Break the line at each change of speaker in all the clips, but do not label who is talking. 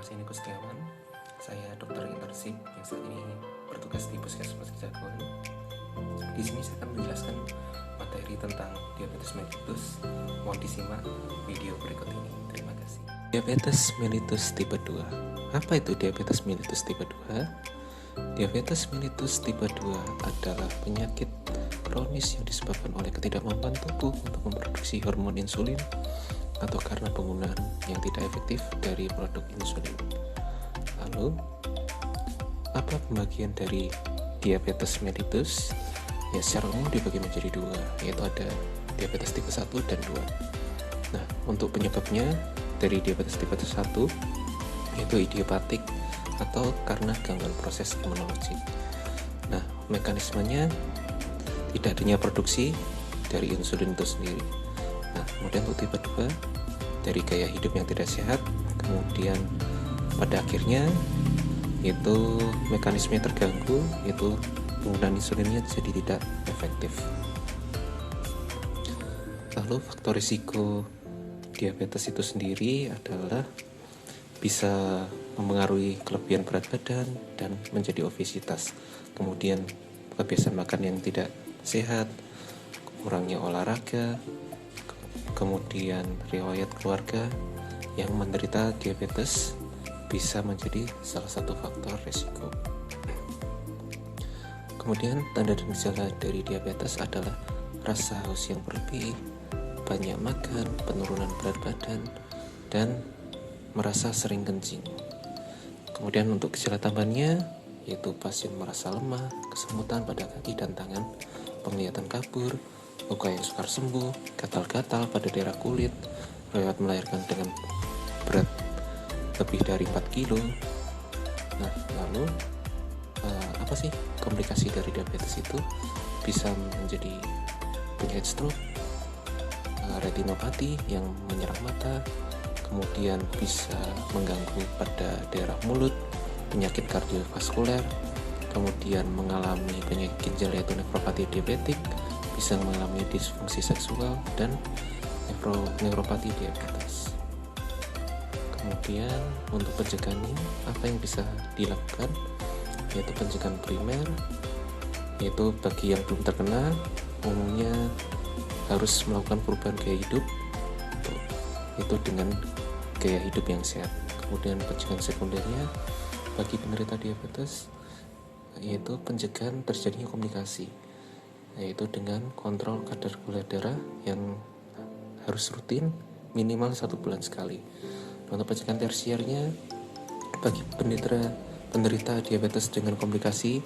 Arseniko Setiawan. Saya dokter internship yang saat ini bertugas di Puskesmas Kejagung. Di sini saya akan menjelaskan materi tentang diabetes mellitus. Mohon disimak video berikut ini. Terima kasih. Diabetes mellitus tipe 2. Apa itu diabetes mellitus tipe 2? Diabetes mellitus tipe 2 adalah penyakit kronis yang disebabkan oleh ketidakmampuan tubuh untuk memproduksi hormon insulin atau karena penggunaan yang tidak efektif dari produk insulin. Lalu, apa pembagian dari diabetes mellitus? Ya, secara umum dibagi menjadi dua, yaitu ada diabetes tipe 1 dan 2. Nah, untuk penyebabnya dari diabetes tipe 1 yaitu idiopatik atau karena gangguan proses imunologi. Nah, mekanismenya tidak adanya produksi dari insulin itu sendiri. Nah, kemudian untuk tipe 2 dari gaya hidup yang tidak sehat, kemudian pada akhirnya itu mekanisme terganggu, yaitu penggunaan insulinnya jadi tidak efektif. Lalu faktor risiko diabetes itu sendiri adalah bisa mempengaruhi kelebihan berat badan dan menjadi obesitas, kemudian kebiasaan makan yang tidak sehat, kurangnya olahraga, kemudian riwayat keluarga yang menderita diabetes bisa menjadi salah satu faktor risiko. Kemudian tanda dan gejala dari diabetes adalah rasa haus yang berlebih, banyak makan, penurunan berat badan, dan merasa sering kencing. Kemudian untuk gejala tambahannya yaitu pasien merasa lemah, kesemutan pada kaki dan tangan, penglihatan kabur, luka yang sukar sembuh, gatal-gatal pada daerah kulit, riwayat melahirkan dengan berat lebih dari 4 kilo. Nah, lalu apa sih komplikasi dari diabetes itu? Bisa menjadi penyakit stroke, retinopati yang menyerang mata, kemudian bisa mengganggu pada daerah mulut, penyakit kardiovaskuler, kemudian mengalami penyakit ginjal yaitu nefropati diabetik, bisa mengalami disfungsi seksual dan neuropati diabetes. Kemudian untuk pencegahannya apa yang bisa dilakukan? Yaitu pencegahan primer, yaitu bagi yang belum terkena umumnya harus melakukan perubahan gaya hidup, itu dengan gaya hidup yang sehat. Kemudian pencegahan sekundernya bagi penderita diabetes yaitu pencegahan terjadinya komplikasi, yaitu dengan kontrol kadar gula darah yang harus rutin minimal 1 bulan sekali. Untuk pencegahan tersiernya bagi penderita diabetes dengan komplikasi,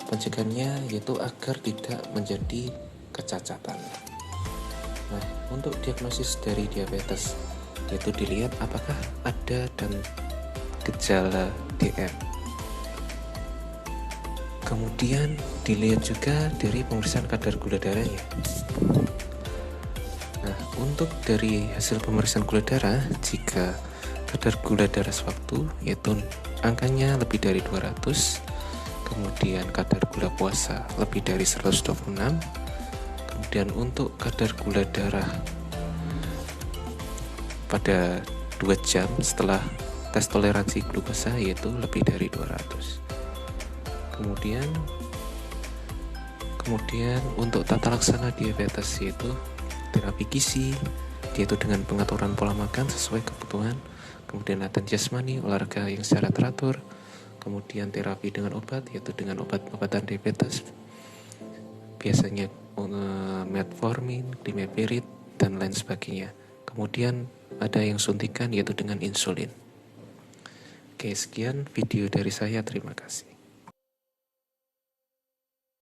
pencegahannya yaitu agar tidak menjadi kecacatan. Nah, untuk diagnosis dari diabetes yaitu dilihat apakah ada dan gejala DM. Kemudian dilihat juga dari pemeriksaan kadar gula darahnya. Nah, untuk dari hasil pemeriksaan gula darah, jika kadar gula darah sewaktu yaitu angkanya lebih dari 200, kemudian kadar gula puasa lebih dari 126, kemudian untuk kadar gula darah pada 2 jam setelah tes toleransi glukosa yaitu lebih dari 200. Kemudian untuk tata laksana diabetes yaitu terapi gizi, yaitu dengan pengaturan pola makan sesuai kebutuhan, kemudian latihan jasmani, olahraga yang secara teratur, kemudian terapi dengan obat yaitu dengan obat-obatan diabetes, biasanya metformin, klimepirid, dan lain sebagainya. Kemudian ada yang suntikan yaitu dengan insulin. Oke, sekian video dari saya. Terima kasih.